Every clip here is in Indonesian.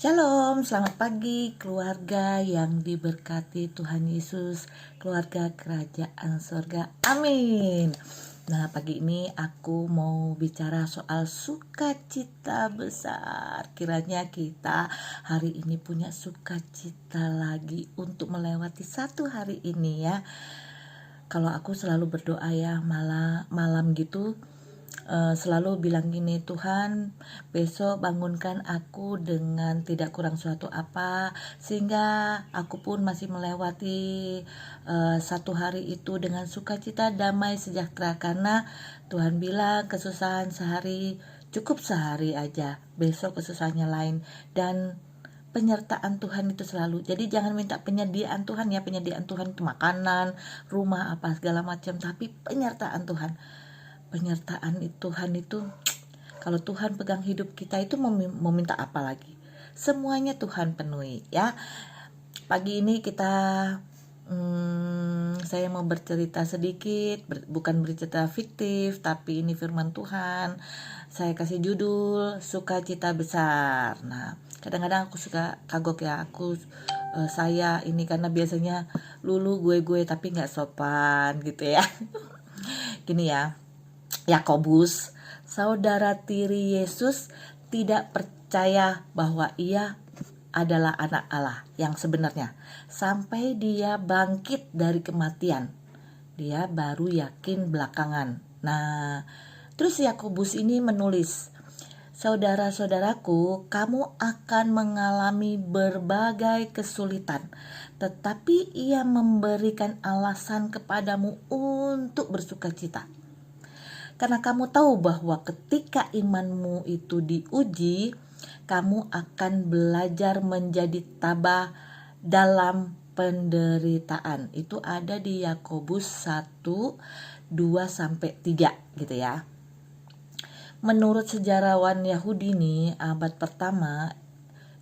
Shalom, selamat pagi keluarga yang diberkati Tuhan Yesus, keluarga kerajaan surga, amin. Nah, pagi ini aku mau bicara soal sukacita besar. Kiranya kita hari ini punya sukacita lagi untuk melewati satu hari ini ya. Kalau aku selalu berdoa ya, malam gitu, selalu bilang gini, Tuhan besok bangunkan aku dengan tidak kurang suatu apa, sehingga aku pun masih melewati satu hari itu dengan sukacita, damai, sejahtera. Karena Tuhan bilang kesusahan sehari cukup sehari aja, besok kesusahannya lain. Dan penyertaan Tuhan itu selalu. Jadi jangan minta penyediaan Tuhan ya, penyediaan Tuhan itu makanan, rumah, apa segala macam, tapi penyertaan Tuhan. Penyertaan Tuhan itu, kalau Tuhan pegang hidup kita itu mau minta apa lagi? Semuanya Tuhan penuhi ya. Pagi ini saya mau bercerita sedikit, bukan bercerita fiktif, tapi ini firman Tuhan. Saya kasih judul Sukacita Besar. Nah, kadang-kadang aku suka kagok ya, saya ini karena biasanya lulu gue tapi nggak sopan gitu ya. Gini ya, Yakobus, saudara tiri Yesus, tidak percaya bahwa ia adalah anak Allah yang sebenarnya sampai dia bangkit dari kematian. Dia baru yakin belakangan. Nah, terus Yakobus ini menulis, saudara-saudaraku, kamu akan mengalami berbagai kesulitan, tetapi ia memberikan alasan kepadamu untuk bersukacita. Karena kamu tahu bahwa ketika imanmu itu diuji, kamu akan belajar menjadi tabah dalam penderitaan. Itu ada di Yakobus 1:2-3 gitu ya. Menurut sejarawan Yahudi nih, abad pertama,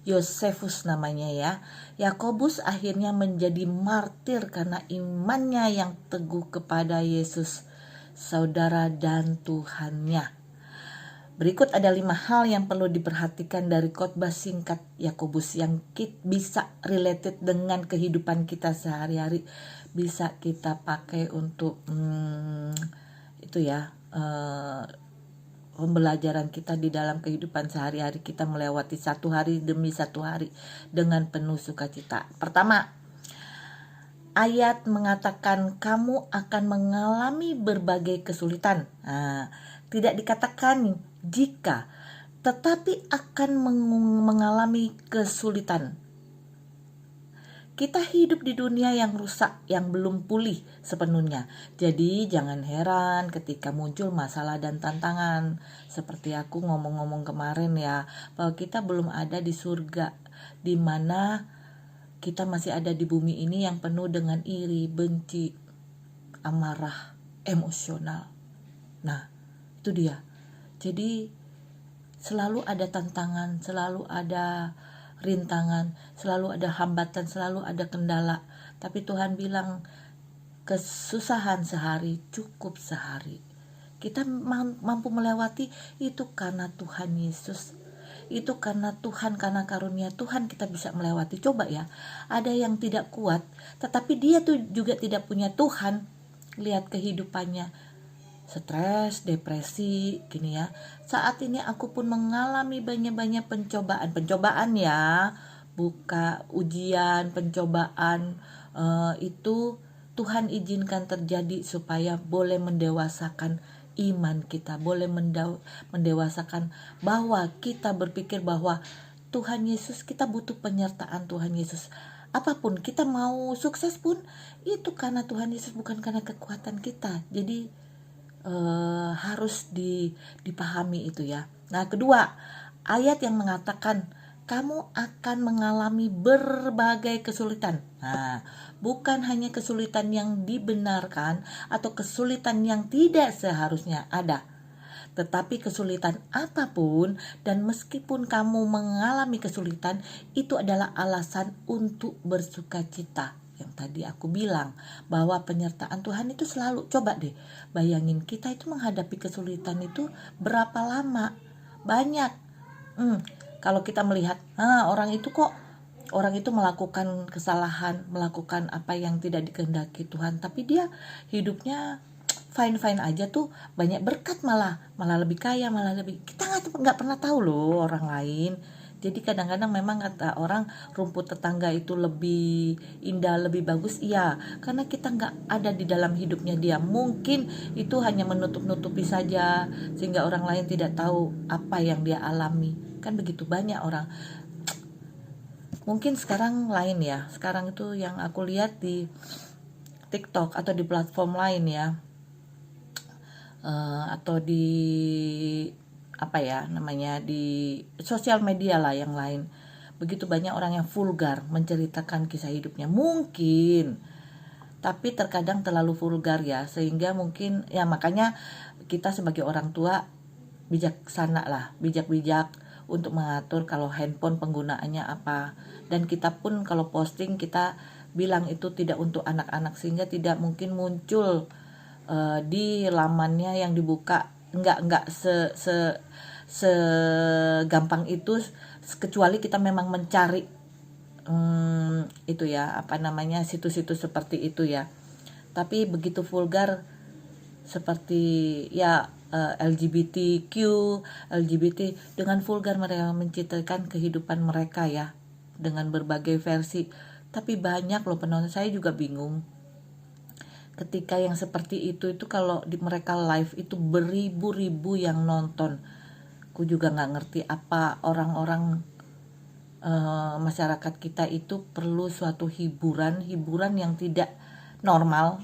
Yosefus namanya ya, Yakobus akhirnya menjadi martir karena imannya yang teguh kepada Yesus, saudara dan Tuhannya. Berikut ada 5 hal yang perlu diperhatikan dari khotbah singkat Yakobus yang bisa related dengan kehidupan kita sehari-hari, bisa kita pakai untuk itu ya, pembelajaran kita di dalam kehidupan sehari-hari kita melewati satu hari demi satu hari dengan penuh sukacita. Pertama, ayat mengatakan kamu akan mengalami berbagai kesulitan. Nah, tidak dikatakan jika, tetapi akan mengalami kesulitan. Kita hidup di dunia yang rusak, yang belum pulih sepenuhnya. Jadi jangan heran ketika muncul masalah dan tantangan. Seperti aku ngomong-ngomong kemarin ya, bahwa kita belum ada di surga, di mana kita masih ada di bumi ini yang penuh dengan iri, benci, amarah, emosional. Nah, itu dia. Jadi selalu ada tantangan, selalu ada rintangan, selalu ada hambatan, selalu ada kendala. Tapi Tuhan bilang kesusahan sehari cukup sehari. Kita mampu melewati itu karena Tuhan Yesus. Itu karena Tuhan, karena karunia Tuhan kita bisa melewati. Coba ya, ada yang tidak kuat, tetapi dia tuh juga tidak punya Tuhan. Lihat kehidupannya, stres, depresi, gini ya. Saat ini aku pun mengalami banyak-banyak pencobaan ya, buka ujian, pencobaan, itu Tuhan izinkan terjadi supaya boleh mendewasakan iman kita, boleh mendewasakan bahwa kita berpikir bahwa Tuhan Yesus, kita butuh penyertaan Tuhan Yesus. Apapun kita mau sukses pun itu karena Tuhan Yesus, bukan karena kekuatan kita. Jadi harus dipahami itu ya. Nah, kedua, ayat yang mengatakan kamu akan mengalami berbagai kesulitan. Nah, bukan hanya kesulitan yang dibenarkan atau kesulitan yang tidak seharusnya ada, tetapi kesulitan apapun, dan meskipun kamu mengalami kesulitan, itu adalah alasan untuk bersukacita. Yang tadi aku bilang bahwa penyertaan Tuhan itu selalu, coba deh bayangin kita itu menghadapi kesulitan itu berapa lama, banyak. Kalau kita melihat, orang itu melakukan kesalahan, melakukan apa yang tidak dikehendaki Tuhan, tapi dia hidupnya fine aja tuh, banyak berkat, malah lebih kaya, malah lebih, kita nggak pernah tahu loh orang lain. Jadi kadang-kadang memang kata orang rumput tetangga itu lebih indah, lebih bagus, iya, karena kita nggak ada di dalam hidupnya dia. Mungkin itu hanya menutup-nutupi saja sehingga orang lain tidak tahu apa yang dia alami. Kan begitu banyak orang. Mungkin sekarang lain ya. Sekarang itu yang aku lihat di TikTok atau di platform lain ya, atau di apa ya namanya, di sosial media lah yang lain. Begitu banyak orang yang vulgar menceritakan kisah hidupnya, mungkin, tapi terkadang terlalu vulgar ya, sehingga mungkin ya, makanya kita sebagai orang tua bijaksana lah, bijak untuk mengatur kalau handphone penggunaannya apa. Dan kita pun kalau posting kita bilang itu tidak untuk anak-anak, sehingga tidak mungkin muncul di lamannya yang dibuka, enggak segampang itu, kecuali kita memang mencari itu ya, apa namanya, situs-situs seperti itu ya. Tapi begitu vulgar seperti ya, LGBTQ, LGBT, dengan vulgar mereka menceritakan kehidupan mereka ya, dengan berbagai versi. Tapi banyak loh penonton, saya juga bingung. Ketika yang seperti itu kalau di mereka live itu beribu-ribu yang nonton. Aku juga nggak ngerti apa orang-orang masyarakat kita itu perlu suatu hiburan yang tidak normal,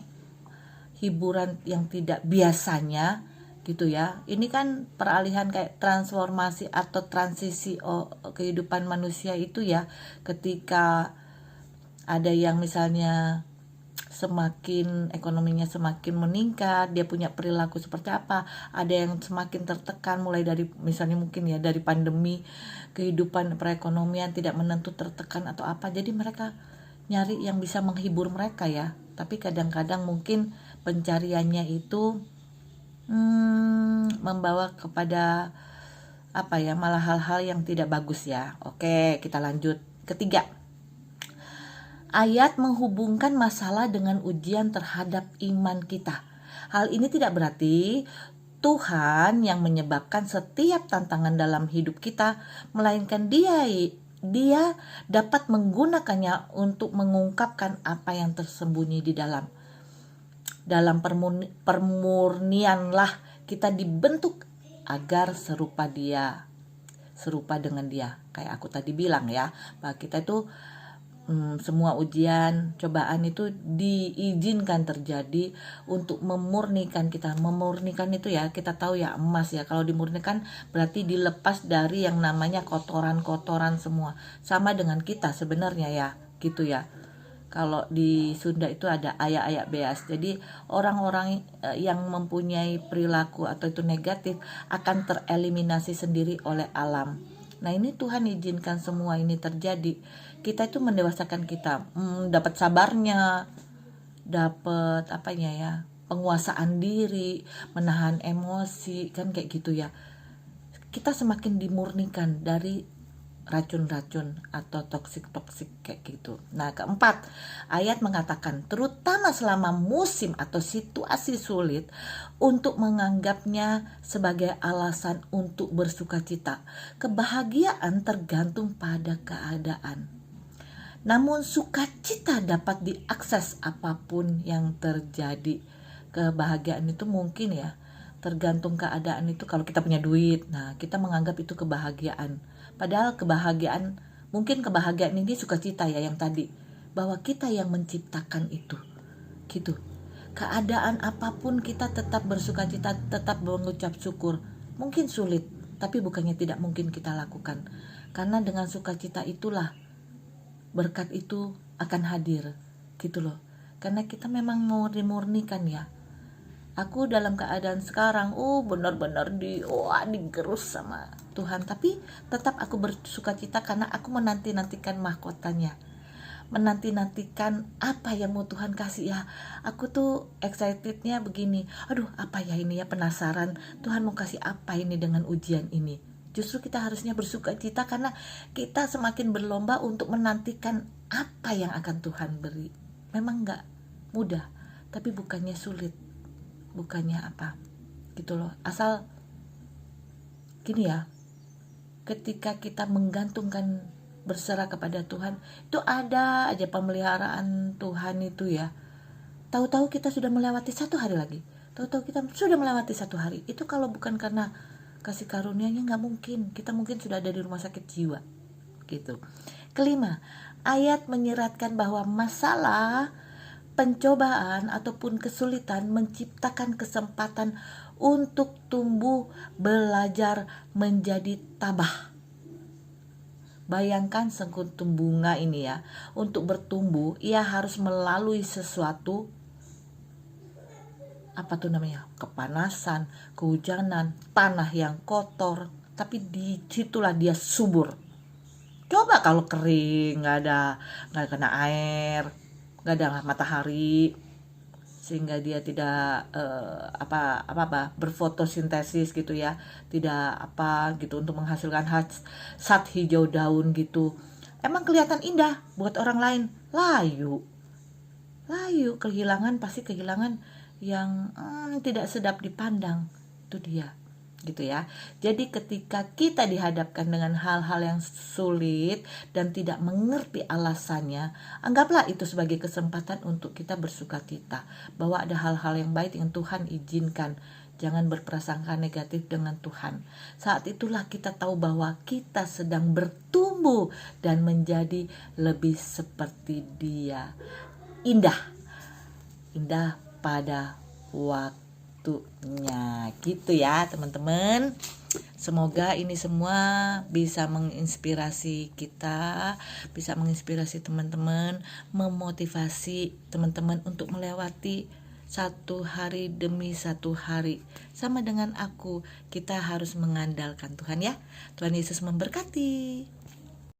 hiburan yang tidak biasanya gitu ya. Ini kan peralihan kayak transformasi atau transisi kehidupan manusia itu ya, ketika ada yang misalnya semakin ekonominya semakin meningkat, dia punya perilaku seperti apa. Ada yang semakin tertekan, mulai dari misalnya mungkin ya dari pandemi, kehidupan perekonomian tidak menentu, tertekan atau apa. Jadi mereka nyari yang bisa menghibur mereka ya. Tapi kadang-kadang mungkin pencariannya itu membawa kepada apa ya, malah hal-hal yang tidak bagus ya. Oke, kita lanjut. Ketiga, ayat menghubungkan masalah dengan ujian terhadap iman kita. Hal ini tidak berarti Tuhan yang menyebabkan setiap tantangan dalam hidup kita, melainkan Dia dapat menggunakannya untuk mengungkapkan apa yang tersembunyi di dalam. Dalam permurnianlah kita dibentuk agar serupa dengan Dia. Kayak aku tadi bilang ya, bahwa kita itu semua ujian, cobaan itu diizinkan terjadi untuk memurnikan kita. Memurnikan itu ya, kita tahu ya, emas ya, kalau dimurnikan berarti dilepas dari yang namanya kotoran-kotoran semua. Sama dengan kita sebenarnya ya, gitu ya. Kalau di Sunda itu ada ayak-ayak beas. Jadi orang-orang yang mempunyai perilaku atau itu negatif akan tereliminasi sendiri oleh alam. Nah, ini Tuhan izinkan semua ini terjadi. Kita itu mendewasakan kita, dapat sabarnya, dapat apanya ya, penguasaan diri, menahan emosi, kan kayak gitu ya. Kita semakin dimurnikan dari racun-racun atau toksik kayak gitu. Nah, keempat, ayat mengatakan terutama selama musim atau situasi sulit, untuk menganggapnya sebagai alasan untuk bersukacita. Kebahagiaan tergantung pada keadaan, namun sukacita dapat diakses apapun yang terjadi. Kebahagiaan itu mungkin ya tergantung keadaan. Itu kalau kita punya duit, nah kita menganggap itu kebahagiaan. Padahal kebahagiaan ini sukacita ya, yang tadi, bahwa kita yang menciptakan itu, gitu. Keadaan apapun kita tetap bersukacita, tetap mengucap syukur. Mungkin sulit, tapi bukannya tidak mungkin kita lakukan. Karena dengan sukacita itulah berkat itu akan hadir, gitu loh. Karena kita memang mau dimurnikan ya. Aku dalam keadaan sekarang, benar-benar digerus sama Tuhan, tapi tetap aku bersukacita karena aku menanti-nantikan mahkotanya, menanti-nantikan apa yang mau Tuhan kasih ya. Aku tuh excitednya begini, apa ya ini ya, penasaran Tuhan mau kasih apa ini dengan ujian ini, Justru kita harusnya bersukacita karena kita semakin berlomba untuk menantikan apa yang akan Tuhan beri. Memang gak mudah, tapi bukannya sulit, bukannya apa gitu loh. Asal gini ya, ketika kita menggantungkan, berserah kepada Tuhan, itu ada aja pemeliharaan Tuhan itu ya. Tahu-tahu kita sudah melewati 1 hari lagi, tahu-tahu kita sudah melewati 1 hari. Itu kalau bukan karena kasih karunia-Nya nggak mungkin. Kita mungkin sudah ada di rumah sakit jiwa gitu. Kelima, ayat menyeratkan bahwa masalah, pencobaan ataupun kesulitan menciptakan kesempatan untuk tumbuh, belajar, menjadi tabah. Bayangkan sekutum bunga ini ya, untuk bertumbuh ia harus melalui sesuatu, apa tuh namanya, kepanasan, kehujanan, tanah yang kotor, tapi disitulah dia subur. Coba kalau kering, nggak kena air, nggak ada matahari, sehingga dia tidak berfotosintesis gitu ya, tidak apa gitu untuk menghasilkan zat hijau daun gitu. Emang kelihatan indah buat orang lain, layu, pasti kehilangan yang tidak sedap dipandang. Itu dia gitu ya. Jadi ketika kita dihadapkan dengan hal-hal yang sulit dan tidak mengerti alasannya, anggaplah itu sebagai kesempatan untuk kita bersukacita bahwa ada hal-hal yang baik yang Tuhan izinkan. Jangan berprasangka negatif dengan Tuhan. Saat itulah kita tahu bahwa kita sedang bertumbuh dan menjadi lebih seperti Dia. Indah pada waktunya gitu ya teman-teman. Semoga ini semua bisa menginspirasi kita, bisa menginspirasi teman-teman, memotivasi teman-teman untuk melewati 1 hari demi 1 hari. Sama dengan aku, kita harus mengandalkan Tuhan ya. Tuhan Yesus memberkati.